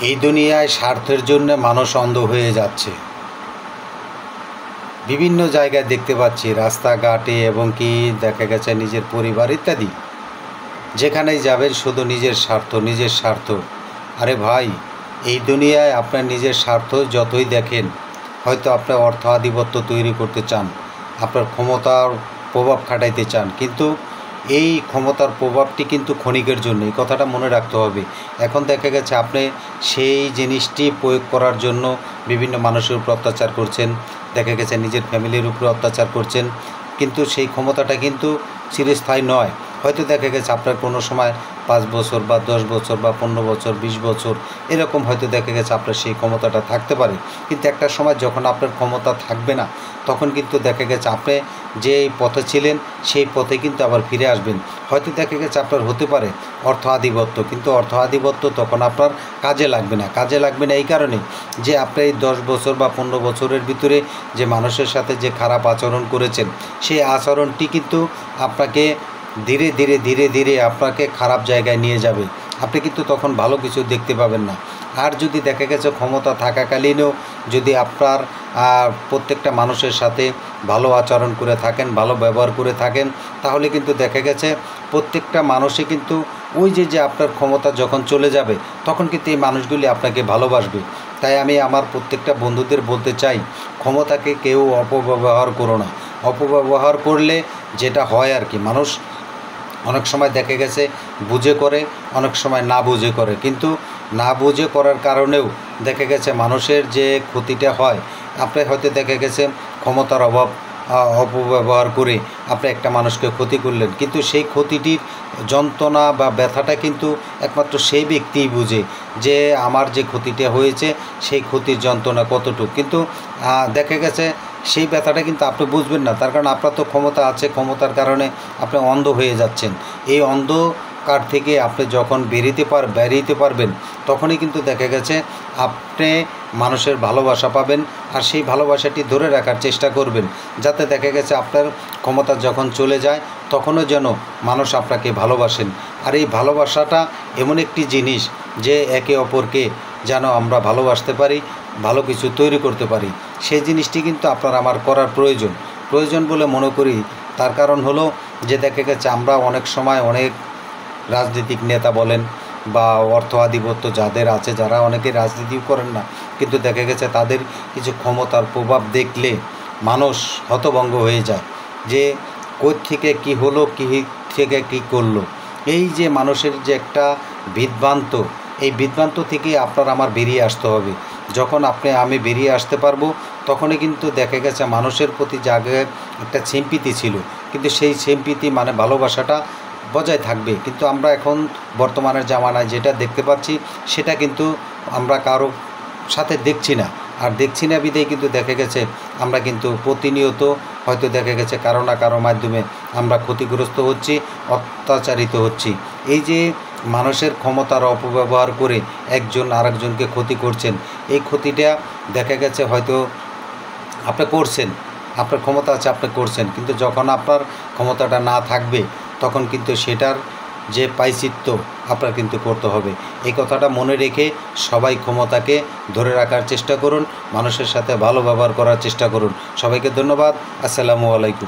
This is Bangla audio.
এই দুনিয়ায় স্বার্থের জন্য মানুষ অন্ধ হয়ে যাচ্ছে। বিভিন্ন জায়গায় দেখতে পাচ্ছি, রাস্তাঘাটে এবং কি দেখা গেছে নিজের পরিবার ইত্যাদি, যেখানেই যাবেন শুধু নিজের স্বার্থ, নিজের স্বার্থ। আরে ভাই, এই দুনিয়ায় আপনার নিজের স্বার্থ যতই দেখেন, হয়তো আপনার অর্থ আধিপত্য তৈরি করতে চান, আপনার ক্ষমতার প্রভাব খাটাইতে চান, কিন্তু এই ক্ষমতার প্রভাবটি কিন্তু ক্ষণিকের জন্য, এই কথাটা মনে রাখতে হবে। এখন দেখা গেছে আপনি সেই জিনিসটি প্রয়োগ করার জন্য বিভিন্ন মানুষের উপর অত্যাচার করছেন, দেখা গেছে নিজের ফ্যামিলির উপরে অত্যাচার করছেন, কিন্তু সেই ক্ষমতাটা কিন্তু চিরস্থায়ী নয়। হয়তো দেখা গেছে আপনার কোনো সময় 5 বছর বা 10 বছর বা 15 বছর 20 বছর এরকম হয়তো দেখা গেছে আপনার সেই ক্ষমতাটা থাকতে পারে, কিন্তু একটা সময় যখন আপনার ক্ষমতা থাকবে না, তখন কিন্তু দেখা গেছে আপনি যে পথে ছিলেন সেই পথে কিন্তু আবার ফিরে আসবেন। হয়তো দেখা গেছে আপনার হতে পারে অর্থ আধিপত্য, কিন্তু অর্থ আধিপত্য তখন আপনার কাজে লাগবে না। কাজে লাগবে না এই কারণে যে আপনি এই 10 বছর বা 15 বছরের ভিতরে যে মানুষের সাথে যে খারাপ আচরণ করেছেন, সেই আচরণটি কিন্তু আপনাকে ধীরে ধীরে ধীরে ধীরে আপনাকে খারাপ জায়গায় নিয়ে যাবে। আপনি কিন্তু তখন ভালো কিছু দেখতে পাবেন না। আর যদি দেখা গেছে ক্ষমতা থাকাকালীনও যদি আপনার প্রত্যেকটা মানুষের সাথে ভালো আচরণ করে থাকেন, ভালো ব্যবহার করে থাকেন, তাহলে কিন্তু দেখা গেছে প্রত্যেকটা মানুষই কিন্তু ওই যে আপনার ক্ষমতা যখন চলে যাবে, তখন কিন্তু এই মানুষগুলি আপনাকে ভালোবাসবে। তাই আমি আমার প্রত্যেকটা বন্ধুদের বলতে চাই, ক্ষমতাকে কেউ অপব্যবহার করো না। অপব্যবহার করলে যেটা হয় আর কি, মানুষ অনেক সময় দেখা গেছে বুঝে করে, অনেক সময় না বুঝে করে, কিন্তু না বুঝে করার কারণেও দেখা গেছে মানুষের যে ক্ষতিটা হয়। আপনি হয়তো দেখা গেছে ক্ষমতার অপব্যবহার করে আপনি একটা মানুষকে ক্ষতি করলেন, কিন্তু সেই ক্ষতিটির যন্ত্রণা বা ব্যথাটা কিন্তু একমাত্র সেই ব্যক্তিই বুঝে যে আমার যে ক্ষতিটা হয়েছে সেই ক্ষতির যন্ত্রণা কতটুকু, কিন্তু দেখা গেছে সেই ব্যথাটা কিন্তু আপনি বুঝবেন না। তার কারণ আপনার তো ক্ষমতা আছে, ক্ষমতার কারণে আপনি অন্ধ হয়ে যাচ্ছেন। এই অন্ধকার থেকে আপনি যখন বেরিয়ে পারবেন, তখনই কিন্তু দেখা গেছে আপনি মানুষের ভালোবাসা পাবেন। আর সেই ভালোবাসাটি ধরে রাখার চেষ্টা করবেন, যাতে দেখা গেছে আপনার ক্ষমতা যখন চলে যায় তখনও যেন মানুষ আপনাকে ভালোবাসেন। আর এই ভালোবাসাটা এমন একটি জিনিস যে একে অপরকে যেন আমরা ভালোবাসতে পারি, ভালো কিছু তৈরি করতে পারি, সেই জিনিসটি কিন্তু আপনার আমার করার প্রয়োজন বলে মনে করি। তার কারণ হলো যে দেখা গেছে আমরা অনেক সময় অনেক রাজনৈতিক নেতা বলেন বা অর্থ আধিপত্য যাদের আছে, যারা অনেকে রাজনীতিও করেন না, কিন্তু দেখা গেছে তাদের কিছু ক্ষমতার প্রভাব দেখলে মানুষ হতভম্ব হয়ে যায় যে কই থেকে কী হলো, কী থেকে কী করলো। এই যে মানুষের যে একটা বিভ্রান্ত, এই বিভ্রান্ত থেকে আপনার আমার বেরিয়ে আসতে হবে। যখন আমি বেরিয়ে আসতে পারবো, তখনই কিন্তু দেখা গেছে মানুষের প্রতি জায়গায় একটা সিম্পিতি ছিল, কিন্তু সেই সিম্পিতি মানে ভালোবাসাটা বজায় থাকবে। কিন্তু আমরা এখন বর্তমানের জামানায় যেটা দেখতে পাচ্ছি, সেটা কিন্তু আমরা কারো সাথে দেখছি না। আর দেখছি না বিধেই কিন্তু দেখা গেছে আমরা কিন্তু প্রতিনিয়ত হয়তো দেখা গেছে কারো না কারো মাধ্যমে আমরা ক্ষতিগ্রস্ত হচ্ছি, অত্যাচারিত হচ্ছি। এই যে মানুষের ক্ষমতার অপব্যবহার করে একজন আরেকজনকে ক্ষতি করছেন, এই ক্ষতিটা দেখা গেছে হয়তো আপনি করছেন, আপনার ক্ষমতা আছে আপনি করছেন, কিন্তু যখন আপনার ক্ষমতাটা না থাকবে, তখন কিন্তু সেটার যে পায়চিত্য আপনার কিন্তু করতে হবে। এই কথাটা মনে রেখে সবাই ক্ষমতাকে ধরে রাখার চেষ্টা করুন, মানুষের সাথে ভালো ব্যবহার করার চেষ্টা করুন। সবাইকে ধন্যবাদ। আসসালামু আলাইকুম।